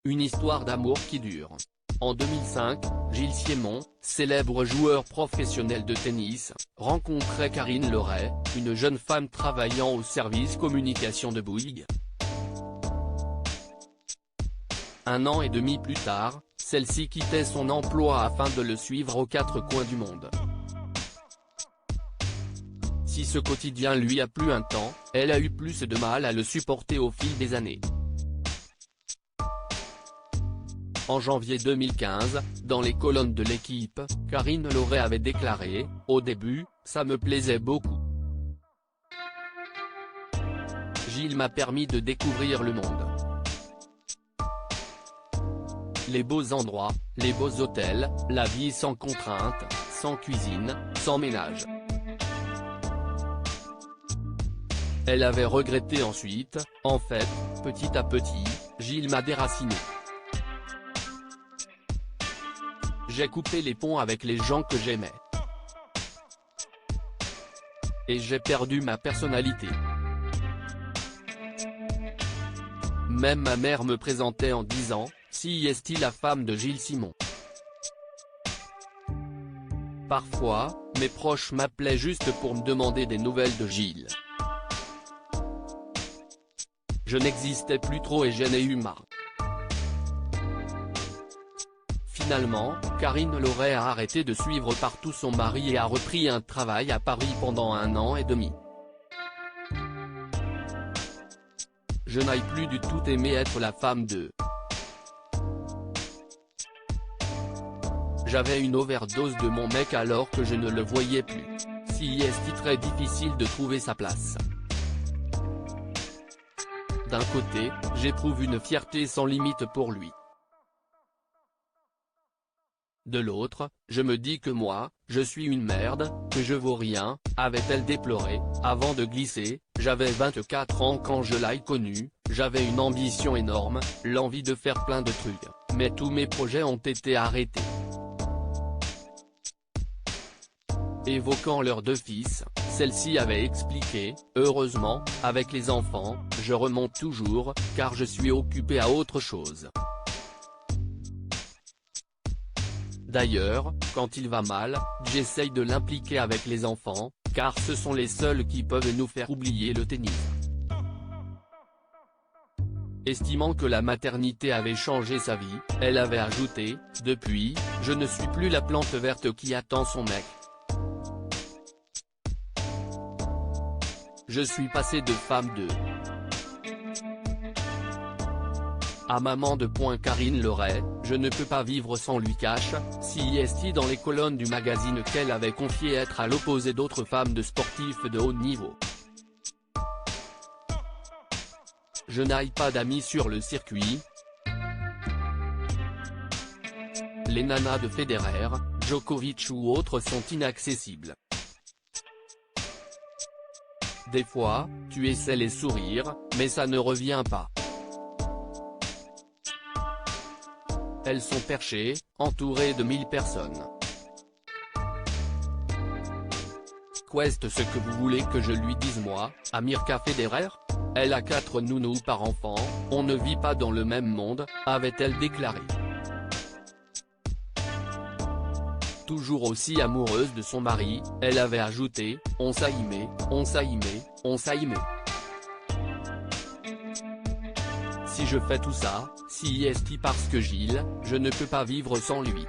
Une histoire d'amour qui dure. En 2005, Gilles Simon, célèbre joueur professionnel de tennis, rencontrait Karine Laurey, une jeune femme travaillant au service communication de Bouygues. 1 an et demi plus tard, celle-ci quittait son emploi afin de le suivre aux quatre coins du monde. Si ce quotidien lui a plu un temps, elle a eu plus de mal à le supporter au fil des années. En janvier 2015, dans les colonnes de l'équipe, Karine Laurey avait déclaré « Au début, ça me plaisait beaucoup. Gilles m'a permis de découvrir le monde. Les beaux endroits, les beaux hôtels, la vie sans contrainte, sans cuisine, sans ménage. » Elle avait regretté ensuite, en fait, petit à petit, Gilles m'a déraciné. J'ai coupé les ponts avec les gens que j'aimais. Et j'ai perdu ma personnalité. Même ma mère me présentait en disant « Si est-il la femme de Gilles Simon ?» Parfois, mes proches m'appelaient juste pour me demander des nouvelles de Gilles. Je n'existais plus trop et j'en ai eu marre. Finalement, Karine Laurey a arrêté de suivre partout son mari et a repris un travail à Paris pendant 1 an et demi. Je n'ai plus du tout aimé être la femme de. J'avais une overdose de mon mec alors que je ne le voyais plus. Si est très difficile de trouver sa place. D'un côté, j'éprouve une fierté sans limite pour lui. De l'autre, je me dis que moi, je suis une merde, que je vaux rien, avait-elle déploré, avant de glisser. J'avais 24 ans quand je l'ai connu, j'avais une ambition énorme, l'envie de faire plein de trucs, mais tous mes projets ont été arrêtés. Évoquant leurs 2 fils, celle-ci avait expliqué « Heureusement, avec les enfants, je remonte toujours, car je suis occupée à autre chose. D'ailleurs, quand il va mal, j'essaye de l'impliquer avec les enfants, car ce sont les seuls qui peuvent nous faire oublier le tennis. » Estimant que la maternité avait changé sa vie, elle avait ajouté « Depuis, je ne suis plus la plante verte qui attend son mec. Je suis passée de femme de à maman de Karine Laurey, je ne peux pas vivre sans lui cache, si est dans les colonnes du magazine qu'elle avait confié être à l'opposé d'autres femmes de sportifs de haut niveau. Je n'ai pas d'amis sur le circuit. Les nanas de Federer, Djokovic ou autres sont inaccessibles. Des fois, tu essaies les sourires, mais ça ne revient pas. Elles sont perchées, entourées de 1000 personnes. Qu'est-ce que vous voulez que je lui dise moi, à Mirka Federer? Elle a 4 nounous par enfant, on ne vit pas dans le même monde, avait-elle déclaré. Toujours aussi amoureuse de son mari, elle avait ajouté « On s'aimait, on s'aimait, on s'aimait. Si je fais tout ça, si est parce que Gilles, je ne peux pas vivre sans lui. »